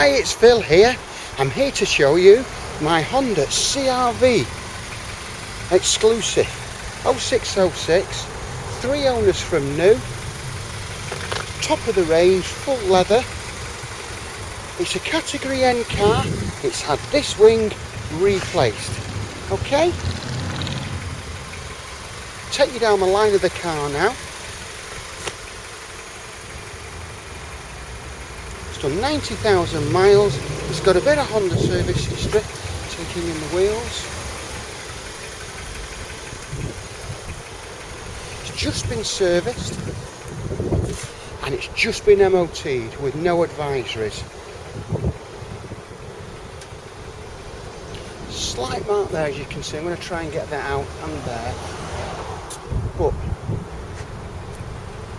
Hi, it's Phil here. I'm here to show you my Honda CR-V exclusive 0606, 3 owners from new, top of the range, full leather. It's a category N car. It's had this wing replaced. Okay, take you down the line of the car now. It's done 90,000 miles. It's got a bit of Honda service history. Taking in the wheels. It's just been serviced and it's just been MOT'd with no advisories. Slight mark there, as you can see. I'm going to try and get that out and there, but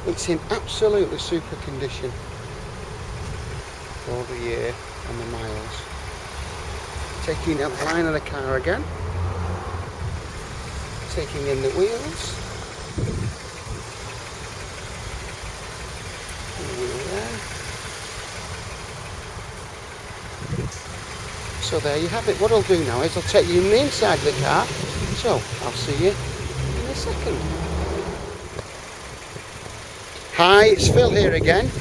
it's in absolutely super condition for the year and the miles. Taking out the line of the car again, taking in the wheels, and the wheel there. So there you have it. What I'll do now is I'll take you in the inside of the car, so I'll see you in a second. Hi, it's Phil here again.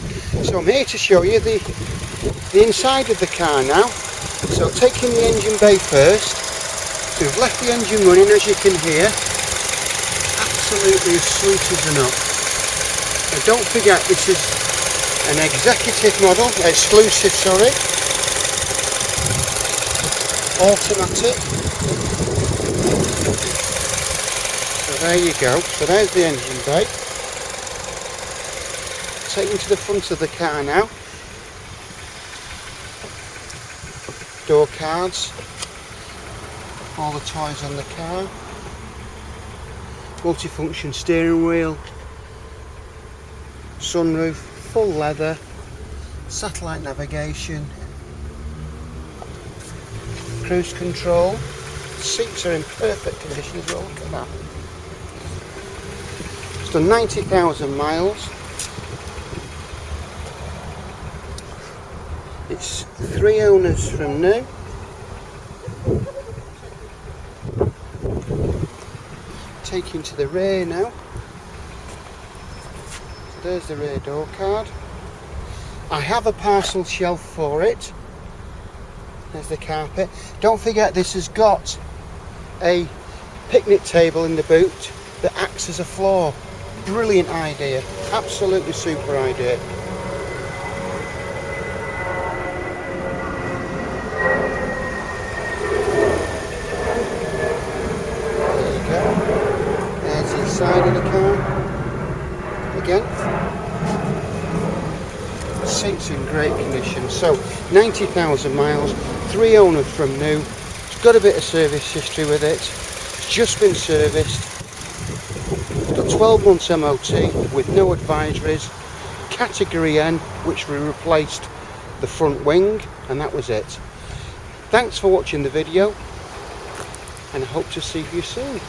So I'm here to show you the inside of the car now. So taking the engine bay first. So we've left the engine running, as you can hear. Absolutely as sweet as a nut. And don't forget, this is an executive model, exclusive, sorry. Automatic. So there you go. So there's the engine bay. Taking to the front of the car now. Door cards, all the toys on the car, multifunction steering wheel, sunroof, full leather, satellite navigation, cruise control. Seats are in perfect condition as well. Look at that. It's done 90,000 miles. It's 3 owners from new. Taking to the rear now. So there's the rear door card. I have a parcel shelf for it. There's the carpet. Don't forget, this has got a picnic table in the boot that acts as a floor. Brilliant idea. Absolutely super idea. Side of the car again. The seats in great condition. So 90,000 miles, 3 owners from new. It's got a bit of service history with it. It's just been serviced. It's got 12 months MOT with no advisories. Category N, which we replaced the front wing, and that was it. Thanks for watching the video, and I hope to see you soon.